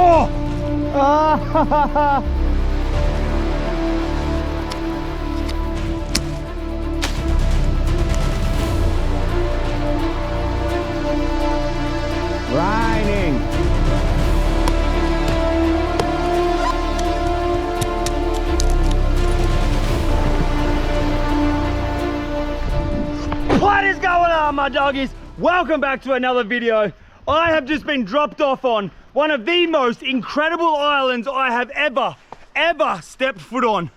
Oh! Ah! Raining. What is going on, my doggies? Welcome back to another video. I have just been dropped off on one of the most incredible islands I have ever stepped foot on.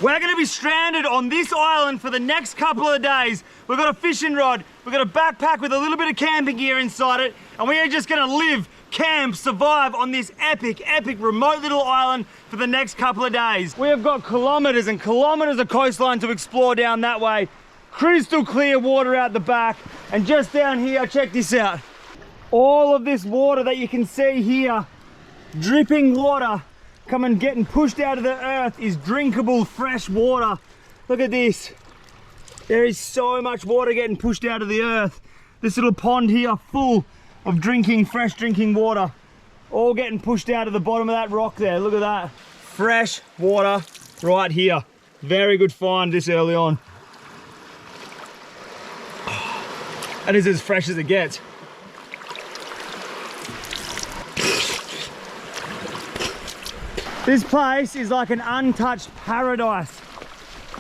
We're gonna be stranded on this island for the next couple of days. We've got a fishing rod, we've got a backpack with a little bit of camping gear inside it, and we are just gonna live, camp, survive on this epic remote little island for the next couple of days. We have got kilometers and kilometers of coastline to explore down that way. Crystal clear water out the back, and just down here, check this out. All of this water that you can see here, dripping water, coming getting pushed out of the earth, is drinkable fresh water. Look at this. There is so much water getting pushed out of the earth. This little pond here full of fresh drinking water, all getting pushed out of the bottom of that rock there. Look at that. Fresh water right here. Very good find this early on. And it's as fresh as it gets. This place is like an untouched paradise.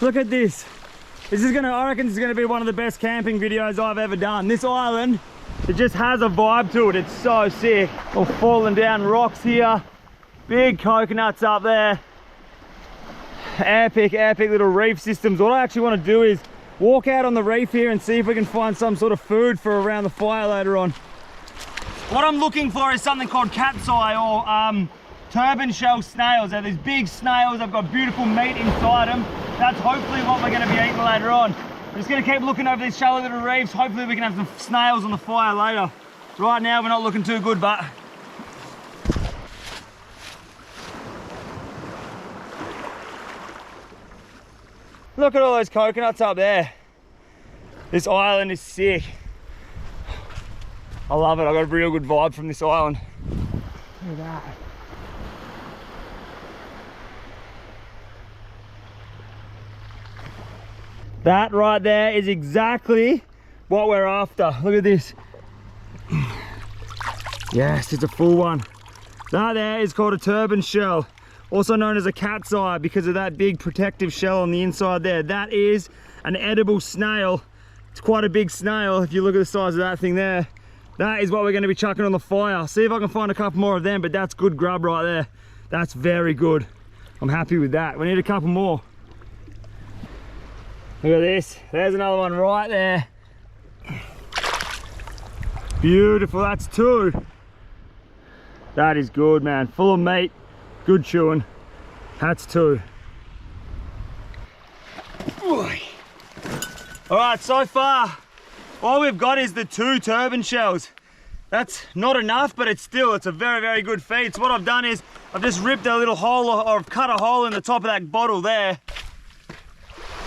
Look at this. I reckon this is gonna be one of the best camping videos I've ever done. This island, it just has a vibe to it. It's so sick. All falling down rocks here. Big coconuts up there. Epic little reef systems. What I actually want to do is walk out on the reef here and see if we can find some sort of food for around the fire later on. What I'm looking for is something called cat's eye, or turban shell snails. They're these big snails. They've got beautiful meat inside them. That's hopefully what we're going to be eating later on. I'm just going to keep looking over these shallow little reefs. Hopefully we can have some snails on the fire later. Right now we're not looking too good, but look at all those coconuts up there. This island is sick. I love it. I got a real good vibe from this island. Look at that. That right there is exactly what we're after. Look at this. Yes, it's a full one. That there is called a turban shell, also known as a cat's eye because of that big protective shell on the inside there. That is an edible snail. It's quite a big snail if you look at the size of that thing there. That is what we're going to be chucking on the fire. See if I can find a couple more of them, but that's good grub right there. That's very good. I'm happy with that. We need a couple more. Look at this. There's another one right there. Beautiful. That's two. That is good, man. Full of meat. Good chewing. That's two. All right, so far, all we've got is the 2 turban shells. That's not enough, but it's a very good feed. So what I've done is I've just ripped a little hole, or I've cut a hole in the top of that bottle there.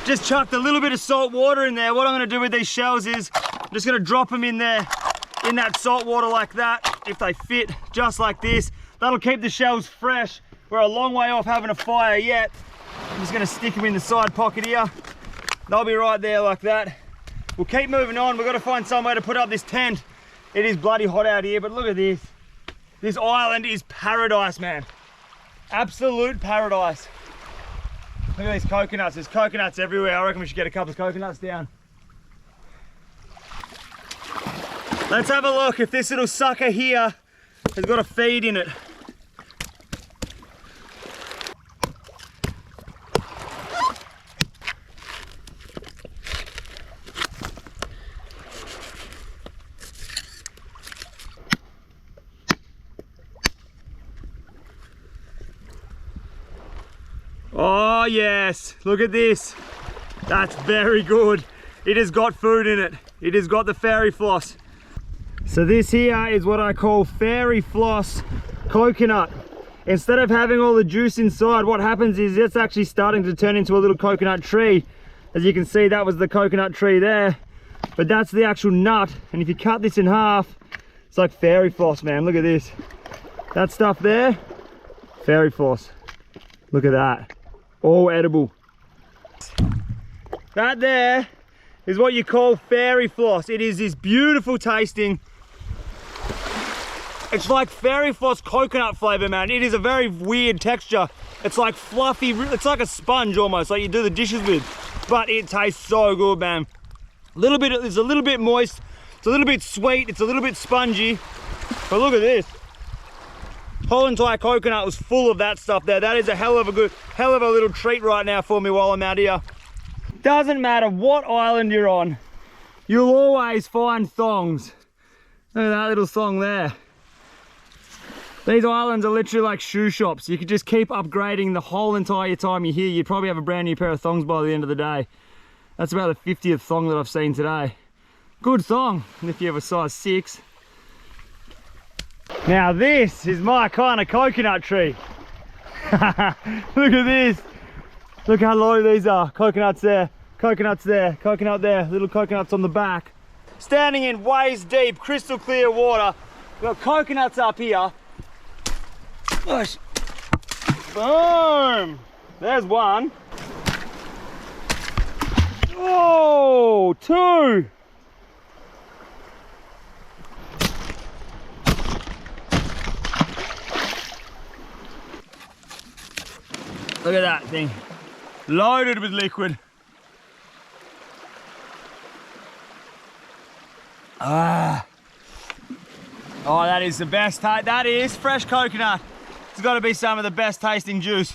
Just chucked a little bit of salt water in there. What I'm gonna do with these shells is I'm just gonna drop them in there, in that salt water like that, if they fit, just like this. That'll keep the shells fresh. We're a long way off having a fire yet. I'm just gonna stick them in the side pocket here. They'll be right there like that. We'll keep moving on. We've got to find somewhere to put up this tent. It is bloody hot out here, but look at this. This island is paradise, man. Absolute paradise. Look at these coconuts. There's coconuts everywhere. I reckon we should get a couple of coconuts down. Let's have a look if this little sucker here has got a feed in it. Oh yes, look at this. That's very good. It has got food in it. It has got the fairy floss. So this here is what I call fairy floss coconut. Instead of having all the juice inside, what happens is it's actually starting to turn into a little coconut tree. As you can see, that was the coconut tree there, but that's the actual nut. And if you cut this in half, it's like fairy floss, man. Look at this. That stuff there, fairy floss. Look at that, all edible. That there is what you call fairy floss. It is this beautiful tasting, it's like fairy floss coconut flavor, man. It is a very weird texture. It's like fluffy, it's like a sponge almost, like you do the dishes with. But it tastes so good, man. It's a little bit moist, it's a little bit sweet, it's a little bit spongy. But look at this. Whole entire coconut was full of that stuff there. That is a hell of a little treat right now for me while I'm out here. Doesn't matter what island you're on, you'll always find thongs. Look at that little thong there. These islands are literally like shoe shops. You could just keep upgrading the whole entire time you're here. You'd probably have a brand new pair of thongs by the end of the day. That's about the 50th thong that I've seen today. Good thong, and if you have a size 6. Now this is my kind of coconut tree. Look at this. Look how low these are. Coconuts there, coconuts there, coconut there, little coconuts on the back. Standing in waist deep, crystal clear water. We've got coconuts up here. Push. Boom. There's one. Oh, 2. Look at that thing, loaded with liquid. Oh, that is the best. That is fresh coconut. It's got to be some of the best tasting juice.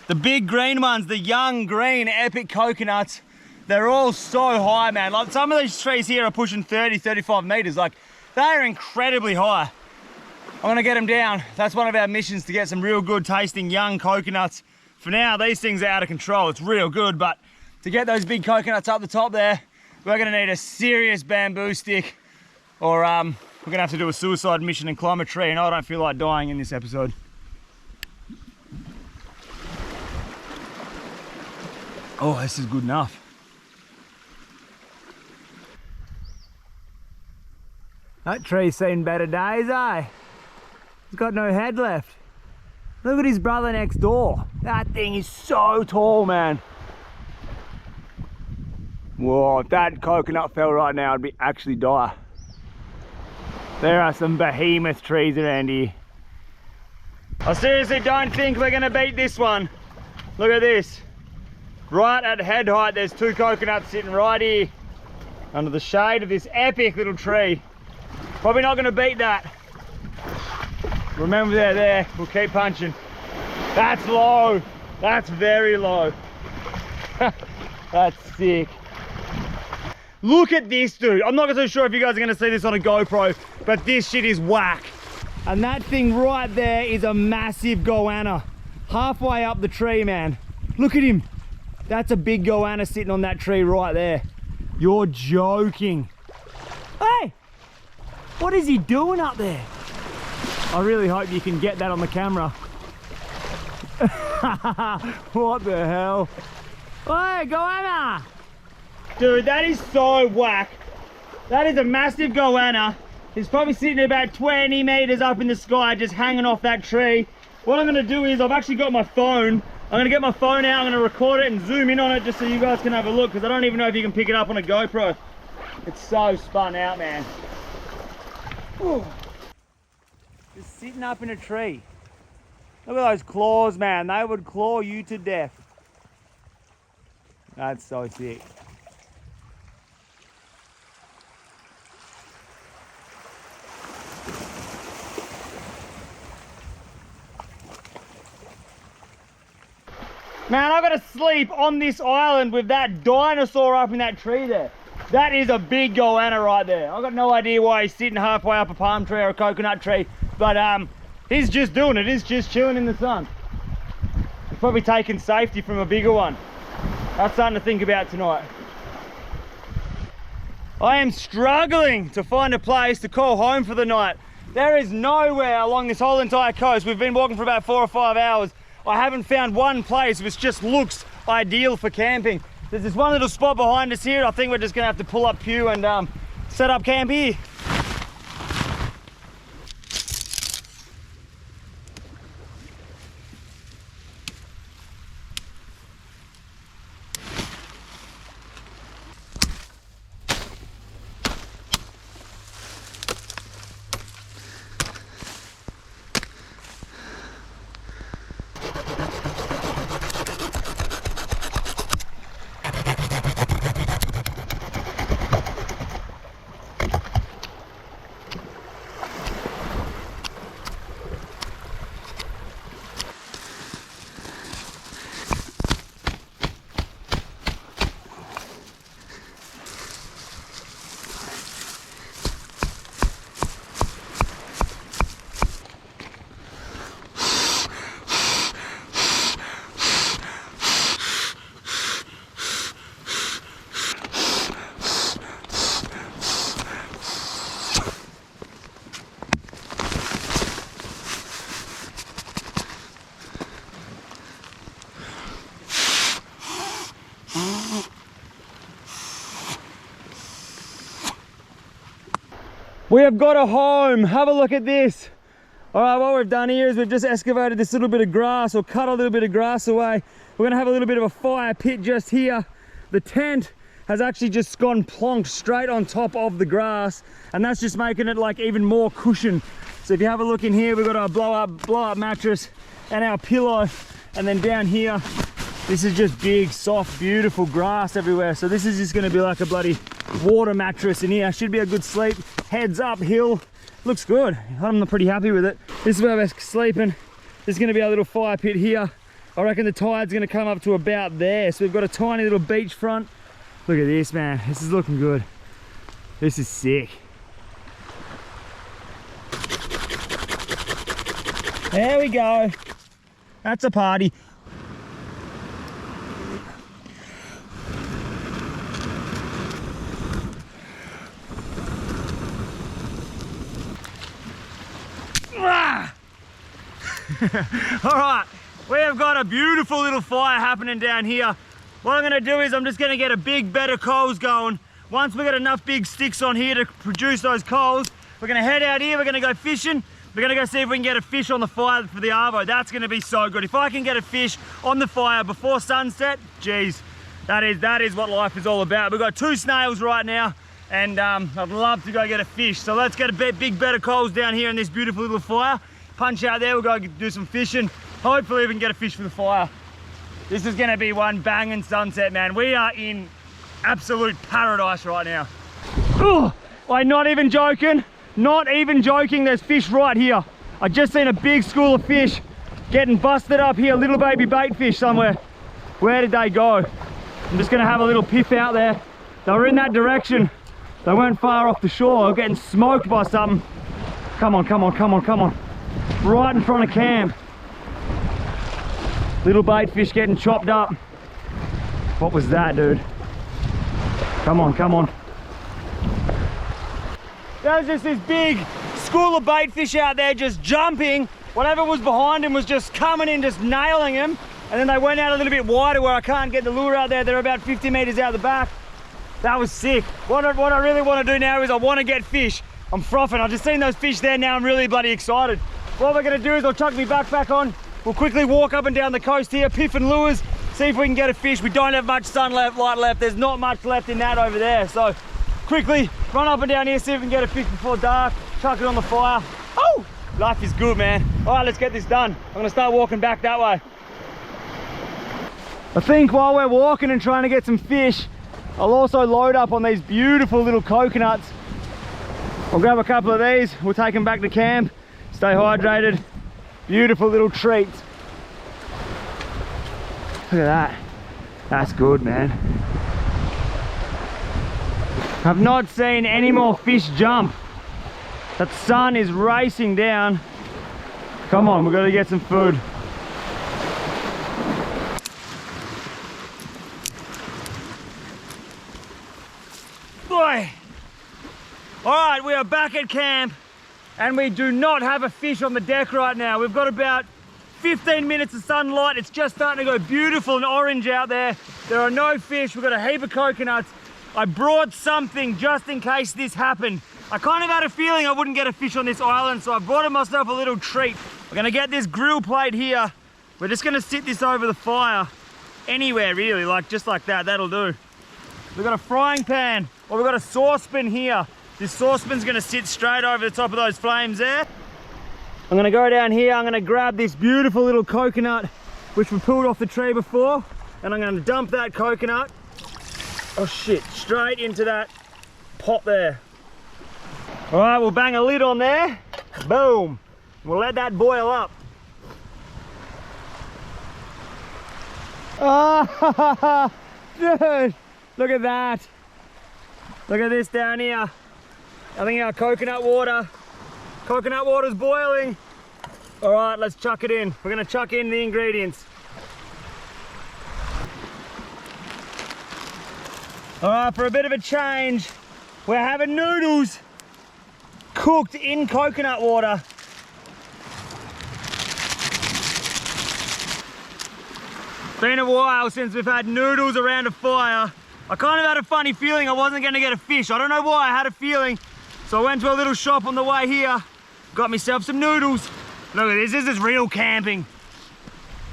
The big green ones, the young green epic coconuts, they're all so high, man. Like some of these trees here are pushing 30, 35 meters. Like they are incredibly high. I'm gonna get them down. That's one of our missions, to get some real good tasting young coconuts. For now, these things are out of control. It's real good, but to get those big coconuts up the top there, we're gonna need a serious bamboo stick, or we're gonna have to do a suicide mission and climb a tree, and I don't feel like dying in this episode. Oh, this is good enough. That tree's seen better days, eh? He's got no head left. Look at his brother next door. That thing is so tall, man. Whoa, if that coconut fell right now, I'd be actually die. There are some behemoth trees around here. I seriously don't think we're gonna beat this one. Look at this. Right at head height, there's 2 coconuts sitting right here under the shade of this epic little tree. Probably not gonna beat that. Remember they're there, we'll keep punching. That's low, that's very low. That's sick. Look at this, dude. I'm not so sure if you guys are gonna see this on a GoPro, but this shit is whack. And that thing right there is a massive goanna. Halfway up the tree, man. Look at him. That's a big goanna sitting on that tree right there. You're joking. Hey, what is he doing up there? I really hope you can get that on the camera. What the hell? Hey, goanna! Dude, that is so whack. That is a massive goanna. He's probably sitting about 20 meters up in the sky, just hanging off that tree. What I'm gonna do is, I've actually got my phone. I'm gonna get my phone out, I'm gonna record it and zoom in on it just so you guys can have a look, because I don't even know if you can pick it up on a GoPro. It's so spun out, man. Ooh. Just sitting up in a tree. Look at those claws, man. They would claw you to death. That's so sick. Man, I gotta sleep on this island with that dinosaur up in that tree there. That is a big goanna right there. I've got no idea why he's sitting halfway up a palm tree or a coconut tree, but he's just doing it. He's just chilling in the sun. He's probably taking safety from a bigger one. That's something to think about tonight. I am struggling to find a place to call home for the night. There is nowhere along this whole entire coast. We've been walking for about 4 or 5 hours. I haven't found one place which just looks ideal for camping. There's this one little spot behind us here. I think we're just gonna have to pull up Pew and set up camp here. We have got a home. Have a look at this. All right, what we've done here is we've just excavated this little bit of grass, or cut a little bit of grass away. We're gonna have a little bit of a fire pit just here. The tent has actually just gone plonked straight on top of the grass, and that's just making it like even more cushion. So if you have a look in here, we've got our blow up mattress and our pillow, and then down here, this is just big, soft, beautiful grass everywhere. So this is just gonna be like a bloody water mattress in here. Should be a good sleep. Heads uphill. Looks good. I'm pretty happy with it. This is where we're sleeping. There's gonna be our little fire pit here. I reckon the tide's gonna come up to about there. So we've got a tiny little beach front. Look at this, man. This is looking good. This is sick. There we go. That's a party. All right, we have got a beautiful little fire happening down here. What I'm gonna do is I'm just gonna get a big bed of coals going. Once we get enough big sticks on here to produce those coals, we're gonna head out here, we're gonna go fishing. We're gonna go see if we can get a fish on the fire for the arvo. That's gonna be so good. If I can get a fish on the fire before sunset, geez, that is what life is all about. We've got 2 snails right now, and I'd love to go get a fish. So let's get a big bed of coals down here in this beautiful little fire. Punch out there, we'll go do some fishing. Hopefully we can get a fish for the fire. This is gonna be one banging sunset, man. We are in absolute paradise right now. Oh, I'm not even joking. Not even joking, there's fish right here. I just seen a big school of fish getting busted up here, little baby bait fish somewhere. Where did they go? I'm just gonna have a little piff out there. They were in that direction. They weren't far off the shore. They're getting smoked by something. Come on, come on, come on, come on. Right in front of camp. Little bait fish getting chopped up. What was that, dude? Come on, come on. There was just this big school of bait fish out there just jumping. Whatever was behind him was just coming in, just nailing him. And then they went out a little bit wider where I can't get the lure out there. They're about 50 meters out the back. That was sick. What I really want to do now is I want to get fish. I'm frothing. I've just seen those fish there now. I'm really bloody excited. What we're going to do is I'll chuck my backpack on. We'll quickly walk up and down the coast here, piffing lures, see if we can get a fish. We don't have much sunlight left. There's not much left in that over there. So quickly run up and down here, see if we can get a fish before dark, chuck it on the fire. Oh, life is good, man. All right, let's get this done. I'm going to start walking back that way. I think while we're walking and trying to get some fish, I'll also load up on these beautiful little coconuts. I'll grab a couple of these. We'll take them back to camp. Stay hydrated. Beautiful little treats. Look at that. That's good, man. I've not seen any more fish jump. That sun is racing down. Come on, we've got to get some food. Boy. All right, we are back at camp. And we do not have a fish on the deck right now. We've got about 15 minutes of sunlight. It's just starting to go beautiful and orange out there. There are no fish. We've got a heap of coconuts. I brought something just in case this happened. I kind of had a feeling I wouldn't get a fish on this island, so I brought myself a little treat. We're gonna get this grill plate here. We're just gonna sit this over the fire. Anywhere really, like just like that, that'll do. We've got a frying pan, or we've got a saucepan here. This saucepan's gonna sit straight over the top of those flames there. I'm gonna go down here, I'm gonna grab this beautiful little coconut, which we pulled off the tree before, and I'm gonna dump that coconut, oh shit, straight into that pot there. All right, we'll bang a lid on there, boom. We'll let that boil up. Oh, dude, look at that. Look at this down here. I think our coconut water's boiling. All right, let's chuck it in. We're gonna chuck in the ingredients. All right, for a bit of a change, we're having noodles cooked in coconut water. Been a while since we've had noodles around a fire. I kind of had a funny feeling I wasn't gonna get a fish. I don't know why, I had a feeling. So I went to a little shop on the way here, got myself some noodles. Look at this is real camping.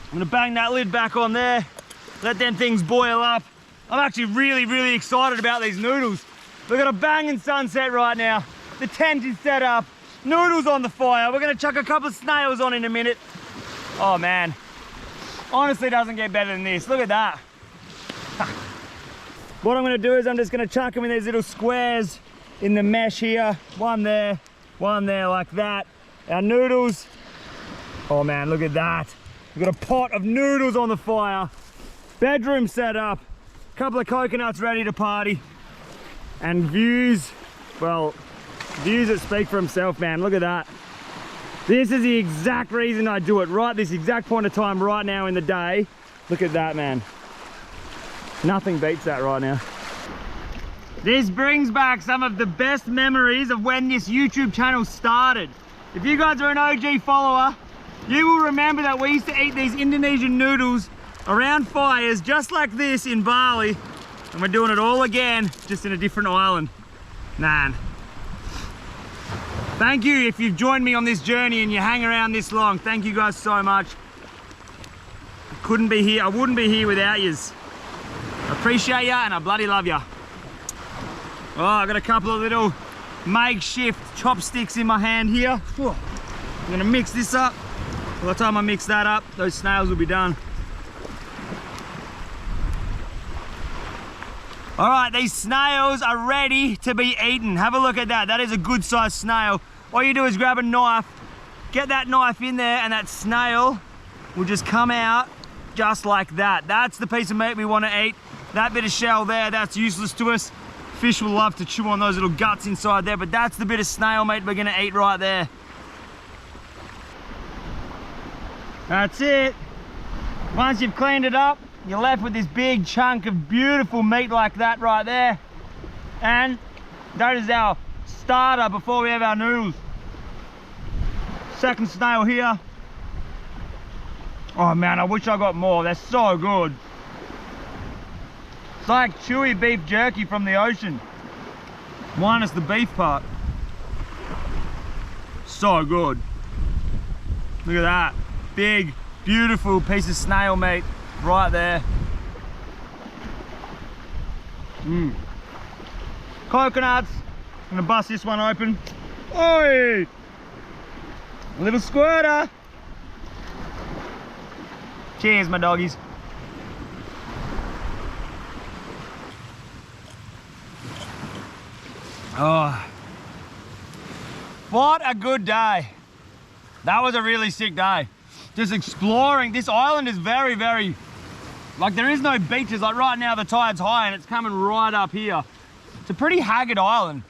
I'm gonna bang that lid back on there, let them things boil up. I'm actually really excited about these noodles. We've got a banging sunset right now. The tent is set up, noodles on the fire. We're gonna chuck a couple of snails on in a minute. Oh man, honestly doesn't get better than this. Look at that. What I'm gonna do is I'm just gonna chuck them in these little squares in the mesh here. One there like that. Our noodles, oh man, look at that. We've got a pot of noodles on the fire. Bedroom set up. Couple of coconuts ready to party. And views, well, views that speak for himself, man. Look at that. This is the exact reason I do it, right this exact point of time right now in the day. Look at that, man. Nothing beats that right now. This brings back some of the best memories of when this YouTube channel started. If you guys are an OG follower, you will remember that we used to eat these Indonesian noodles around fires just like this in Bali, and we're doing it all again, just in a different island. Man, thank you if you've joined me on this journey and you hang around this long. Thank you guys so much. I couldn't be here, I wouldn't be here without yous. I appreciate ya and I bloody love ya. Oh, I got a couple of little makeshift chopsticks in my hand here. I'm gonna mix this up. By the time I mix that up, those snails will be done. All right, these snails are ready to be eaten. Have a look at that. That is a good sized snail. All you do is grab a knife, get that knife in there, and that snail will just come out just like that. That's the piece of meat we want to eat. That bit of shell there, that's useless to us. Fish will love to chew on those little guts inside there, but that's the bit of snail meat we're gonna eat right there. That's it. Once you've cleaned it up, you're left with this big chunk of beautiful meat like that right there. And that is our starter before we have our noodles. Second snail here. Oh man, I wish I got more. They're so good. It's like chewy beef jerky from the ocean, minus the beef part. So good. Look at that. Big, beautiful piece of snail meat right there. Coconuts. I'm gonna bust this one open. Oi! A little squirter. Cheers, my doggies. Oh, what a good day. That was a really sick day. Just exploring. This island is very, like there is no beaches. Like right now the tide's high and it's coming right up here. It's a pretty haggard island.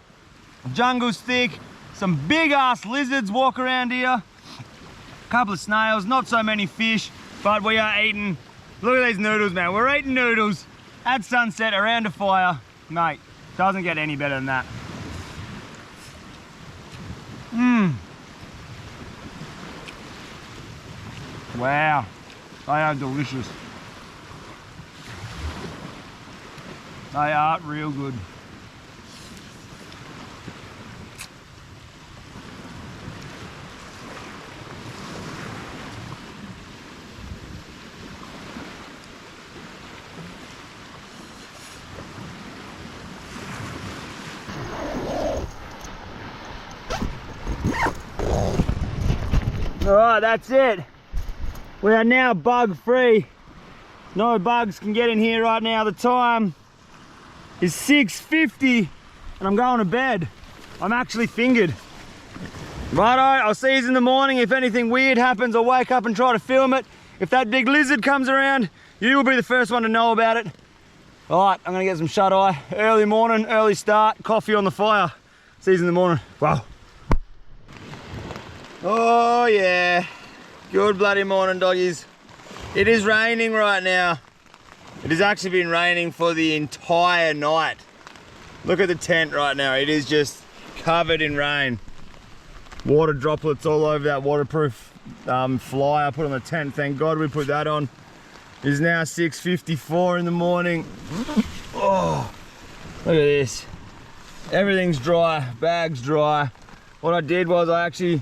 The jungle's thick. Some big ass lizards walk around here. A couple of snails, not so many fish, but we are eating. Look at these noodles, man. We're eating noodles at sunset around a fire. Mate, doesn't get any better than that. Wow, they are delicious. They are real good. All right, that's it. We are now bug free. No bugs can get in here right now. The time is 6:50 and I'm going to bed. I'm actually fingered. Righto, I'll see you in the morning. If anything weird happens, I'll wake up and try to film it. If that big lizard comes around, you will be the first one to know about it. All right, I'm gonna get some shut eye. Early morning, early start, coffee on the fire. See you in the morning. Wow. Oh yeah, good bloody morning, doggies. It is raining right now. It has actually been raining for the entire night. Look at the tent right now. It is just covered in rain. Water droplets all over that waterproof fly I put on the tent. Thank God we put that on. It is now 6:54 in the morning. Oh, look at this. Everything's dry, bag's dry. What I did was I actually,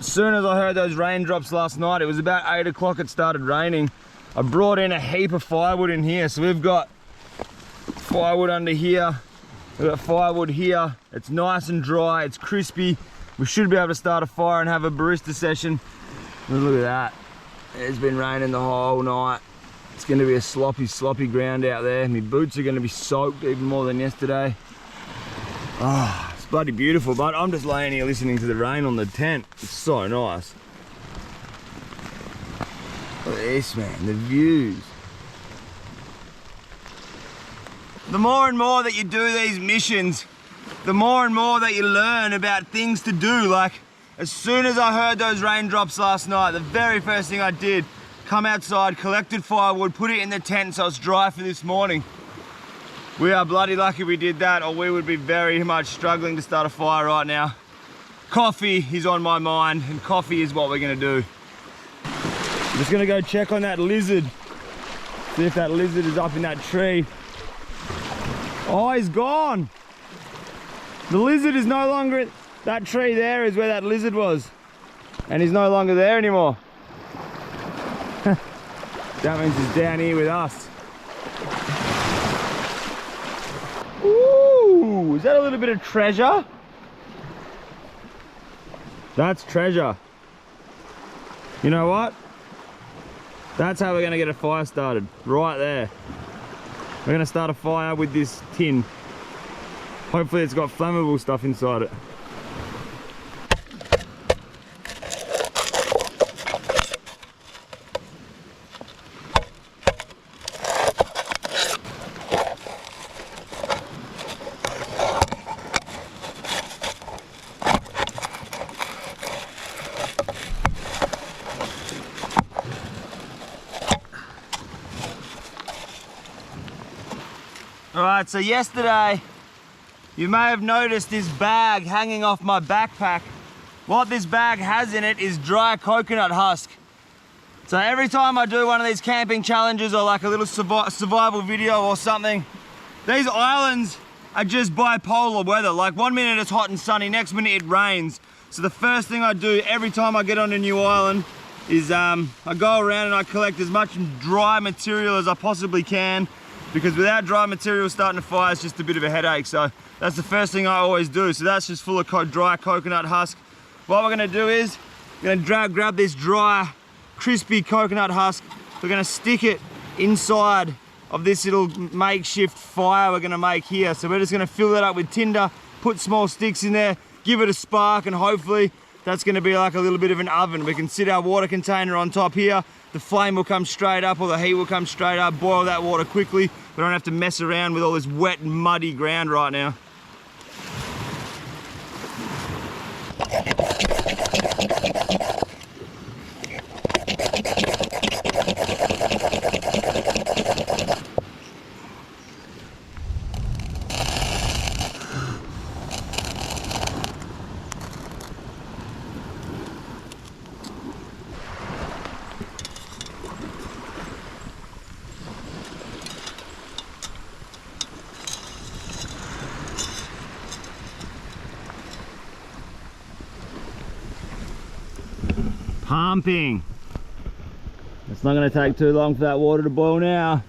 as soon as I heard those raindrops last night, it was about 8 o'clock, it started raining. I brought in a heap of firewood in here. So we've got firewood under here. We've got firewood here. It's nice and dry, it's crispy. We should be able to start a fire and have a barista session. And look at that. It's been raining the whole night. It's gonna be a sloppy, sloppy ground out there. My boots are gonna be soaked even more than yesterday. Ah, it's bloody beautiful, but I'm just laying here listening to the rain on the tent. It's so nice. Look at this, man, the views. The more and more that you do these missions, the more and more that you learn about things to do. Like, as soon as I heard those raindrops last night, the very first thing I did, come outside, collected firewood, put it in the tent so it's dry for this morning. We are bloody lucky we did that, or we would be very much struggling to start a fire right now. Coffee is on my mind, and coffee is what we're gonna do. I'm just gonna go check on that lizard. See if that lizard is up in that tree. Oh, he's gone. The lizard is no longer, that tree there is where that lizard was. And he's no longer there anymore. That means he's down here with us. Ooh, is that a little bit of treasure? That's treasure. You know what? That's how we're gonna get a fire started, right there. We're gonna start a fire with this tin. Hopefully it's got flammable stuff inside it. Alright, so yesterday, you may have noticed this bag hanging off my backpack. What this bag has in it is dry coconut husk. So every time I do one of these camping challenges or like a little survival video or something, these islands are just bipolar weather. Like 1 minute it's hot and sunny, next minute it rains. So the first thing I do every time I get on a new island is I go around and I collect as much dry material as I possibly can, because without dry material starting a fire is just a bit of a headache. So that's the first thing I always do. So that's just full of dry coconut husk. What we're gonna do is, we're gonna grab this dry, crispy coconut husk. We're gonna stick it inside of this little makeshift fire we're gonna make here. So we're just gonna fill that up with tinder, put small sticks in there, give it a spark, and hopefully that's gonna be like a little bit of an oven. We can sit our water container on top here. The flame will come straight up, or the heat will come straight up, boil that water quickly. We don't have to mess around with all this wet, muddy ground right now. Pumping. It's not going to take too long for that water to boil now.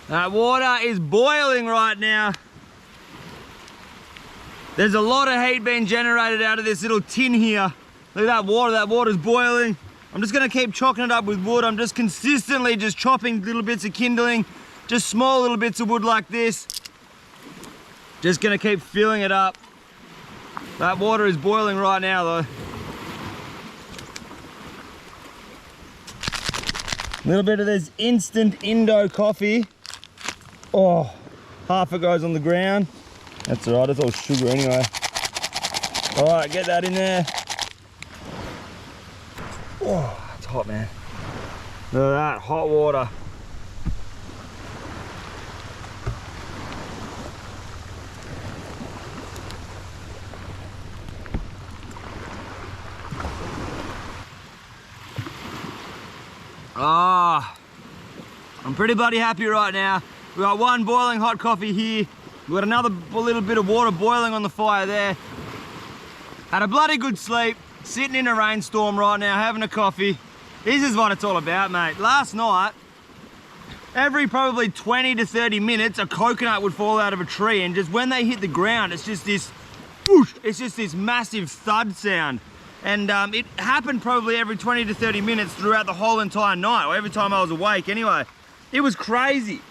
That water is boiling right now. There's a lot of heat being generated out of this little tin here. Look at that water's boiling. I'm just gonna keep chopping it up with wood. I'm just consistently just chopping little bits of kindling, just small little bits of wood like this. Just gonna keep filling it up. That water is boiling right now though. A little bit of this instant Indo coffee. Oh, half it goes on the ground. That's all right, it's all sugar anyway. All right, get that in there. Oh, it's hot, man. Look at that, hot water. Ah, I'm pretty bloody happy right now. We got one boiling hot coffee here. We got another little bit of water boiling on the fire there. Had a bloody good sleep, sitting in a rainstorm right now, having a coffee. This is what it's all about, mate. Last night, every probably 20 to 30 minutes, a coconut would fall out of a tree, and just when they hit the ground, it's just this whoosh, it's just this massive thud sound. And it happened probably every 20 to 30 minutes throughout the whole entire night, or every time I was awake anyway. It was crazy.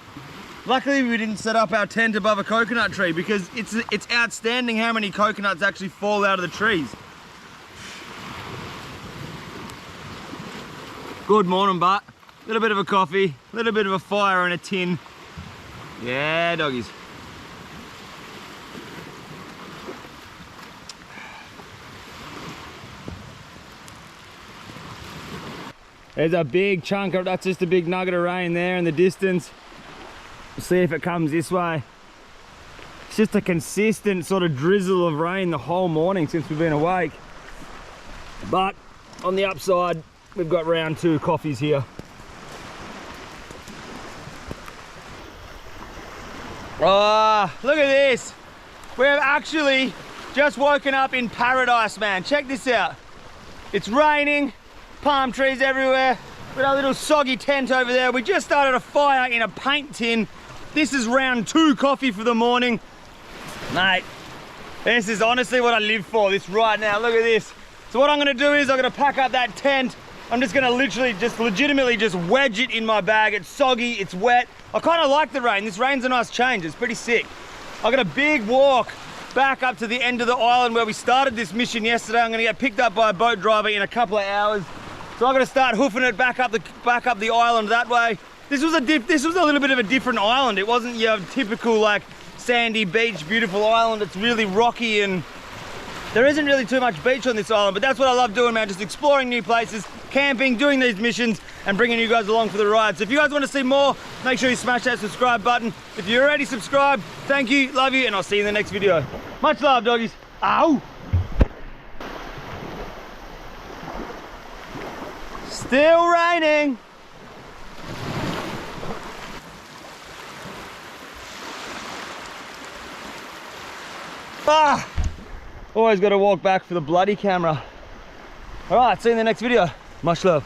Luckily we didn't set up our tent above a coconut tree, because it's outstanding how many coconuts actually fall out of the trees. Good morning, butt. A little bit of a coffee, a little bit of a fire and a tin. Yeah, doggies. There's a big chunk of, that's just a big nugget of rain there in the distance. We'll see if it comes this way. It's just a consistent sort of drizzle of rain the whole morning since we've been awake. But on the upside, we've got round 2 coffees here. Oh, look at this. We've actually just woken up in paradise, man. Check this out. It's raining. Palm trees everywhere. With our little soggy tent over there. We just started a fire in a paint tin. This is round 2 coffee for the morning. Mate, this is honestly what I live for, this right now. Look at this. So what I'm gonna do is I'm gonna pack up that tent. I'm just gonna legitimately just wedge it in my bag. It's soggy, it's wet. I kinda like the rain. This rain's a nice change, it's pretty sick. I got a big walk back up to the end of the island where we started this mission yesterday. I'm gonna get picked up by a boat driver in a couple of hours. So I'm gonna start hoofing it back up the island that way. This was a little bit of a different island. It wasn't your typical like sandy beach, beautiful island. It's really rocky and there isn't really too much beach on this island, but that's what I love doing, man. Just exploring new places, camping, doing these missions, and bringing you guys along for the ride. So if you guys want to see more, make sure you smash that subscribe button. If you're already subscribed, thank you, love you, and I'll see you in the next video. Much love, doggies. Ow! Still raining. Ah! Always got to walk back for the bloody camera. All right, see you in the next video. Much love.